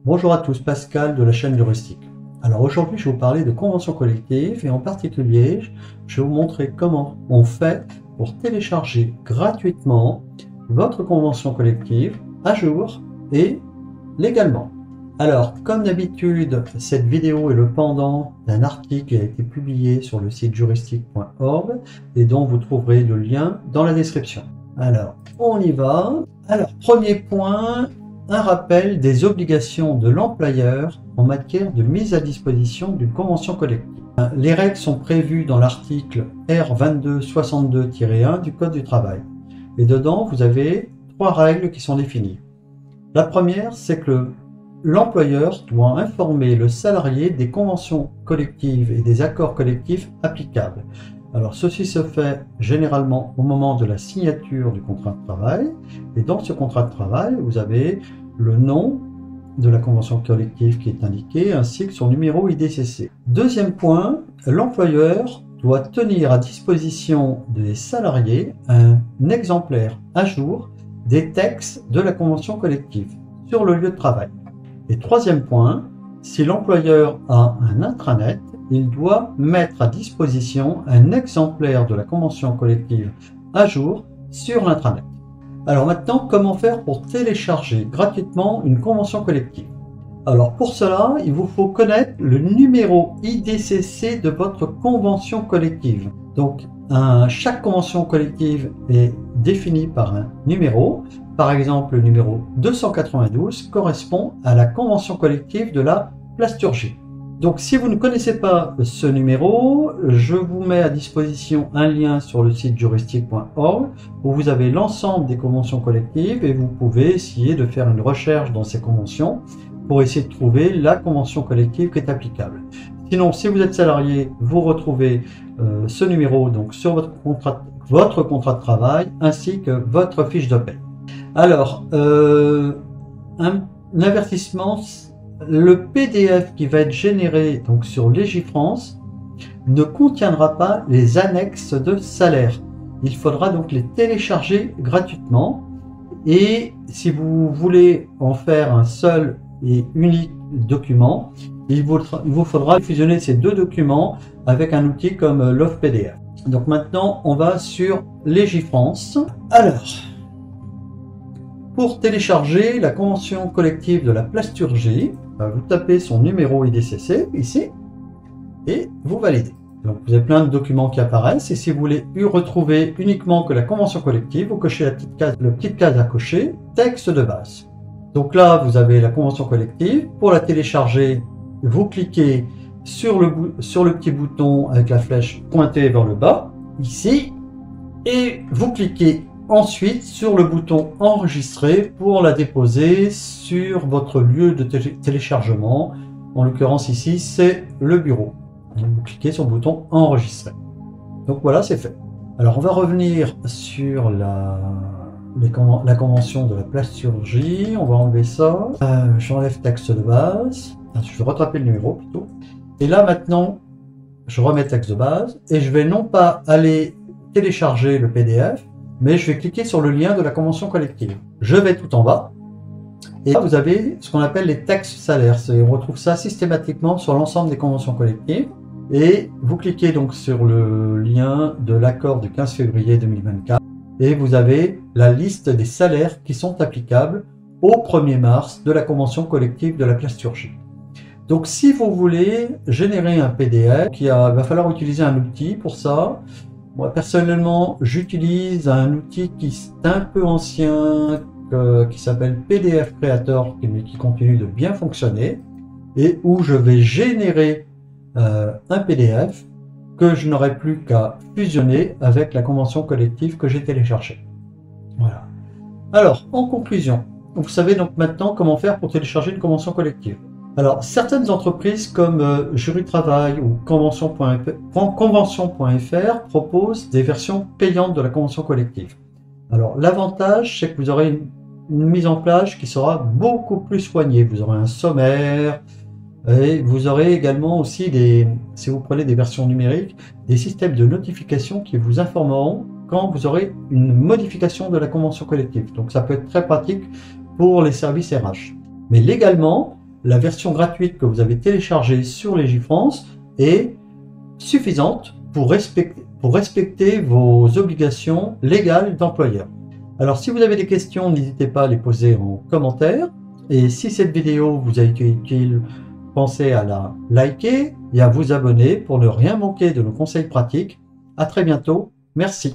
Bonjour à tous, Pascal de la chaîne Juristique. Alors aujourd'hui, je vais vous parler de convention collective et en particulier, je vais vous montrer comment on fait pour télécharger gratuitement votre convention collective à jour et légalement. Alors, comme d'habitude, cette vidéo est le pendant d'un article qui a été publié sur le site juristique.org et dont vous trouverez le lien dans la description. Alors, on y va. Alors, premier point, un rappel des obligations de l'employeur en matière de mise à disposition d'une convention collective. Les règles sont prévues dans l'article R2262-1 du Code du travail. Et dedans, vous avez 3 règles qui sont définies. La première, c'est que l'employeur doit informer le salarié des conventions collectives et des accords collectifs applicables. Alors ceci se fait généralement au moment de la signature du contrat de travail, et dans ce contrat de travail, vous avez le nom de la convention collective qui est indiqué, ainsi que son numéro IDCC. Deuxième point, l'employeur doit tenir à disposition des salariés un exemplaire à jour des textes de la convention collective sur le lieu de travail. Et troisième point, si l'employeur a un intranet, il doit mettre à disposition un exemplaire de la convention collective à jour sur l'intranet. Alors maintenant, comment faire pour télécharger gratuitement une convention collective? Alors pour cela, il vous faut connaître le numéro IDCC de votre convention collective. Donc chaque convention collective est définie par un numéro. Par exemple, le numéro 292 correspond à la convention collective de la plasturgie. Donc si vous ne connaissez pas ce numéro, je vous mets à disposition un lien sur le site juristique.org où vous avez l'ensemble des conventions collectives et vous pouvez essayer de faire une recherche dans ces conventions pour essayer de trouver la convention collective qui est applicable. Sinon, si vous êtes salarié, vous retrouvez ce numéro donc sur votre contrat de travail ainsi que votre fiche de paie. Alors, un avertissement, le PDF qui va être généré donc sur Légifrance ne contiendra pas les annexes de salaire. Il faudra donc les télécharger gratuitement et si vous voulez en faire un seul et unique document, il vous faudra fusionner ces deux documents avec un outil comme l'OffPDF. Donc maintenant, on va sur Légifrance. Alors, pour télécharger la convention collective de la plasturgie, vous tapez son numéro IDCC ici et vous validez. Donc vous avez plein de documents qui apparaissent et si vous voulez retrouver uniquement que la convention collective, vous cochez la petite case à cocher, texte de base. Donc là, vous avez la convention collective. Pour la télécharger, vous cliquez sur le petit bouton avec la flèche pointée vers le bas, ici, et vous cliquez ensuite sur le bouton enregistrer pour la déposer sur votre lieu de téléchargement. En l'occurrence ici, c'est le bureau. Donc, vous cliquez sur le bouton enregistrer. Donc voilà, c'est fait. Alors on va revenir sur la convention de la plasturgie. On va enlever ça. J'enlève texte de base. Je vais rattraper le numéro plutôt. Et là maintenant, je remets texte de base et je vais non pas aller télécharger le PDF, mais je vais cliquer sur le lien de la convention collective. Je vais tout en bas et là vous avez ce qu'on appelle les textes salaires. On retrouve ça systématiquement sur l'ensemble des conventions collectives et vous cliquez donc sur le lien de l'accord du 15 février 2024 et vous avez la liste des salaires qui sont applicables au 1er mars de la convention collective de la plasturgie. Donc si vous voulez générer un PDF, il va falloir utiliser un outil pour ça. Moi personnellement, j'utilise un outil qui est un peu ancien, qui s'appelle PDF Creator, qui continue de bien fonctionner, et où je vais générer un PDF que je n'aurai plus qu'à fusionner avec la convention collective que j'ai téléchargée. Voilà. Alors, en conclusion, vous savez donc maintenant comment faire pour télécharger une convention collective. Alors, certaines entreprises comme Juritravail ou Convention.fr proposent des versions payantes de la convention collective. Alors, l'avantage, c'est que vous aurez une mise en place qui sera beaucoup plus soignée. Vous aurez un sommaire et vous aurez également aussi si vous prenez des versions numériques, des systèmes de notification qui vous informeront quand vous aurez une modification de la convention collective. Donc, ça peut être très pratique pour les services RH. Mais légalement, la version gratuite que vous avez téléchargée sur Légifrance est suffisante pour respecter vos obligations légales d'employeur. Alors si vous avez des questions, n'hésitez pas à les poser en commentaire. Et si cette vidéo vous a été utile, pensez à la liker et à vous abonner pour ne rien manquer de nos conseils pratiques. À très bientôt. Merci.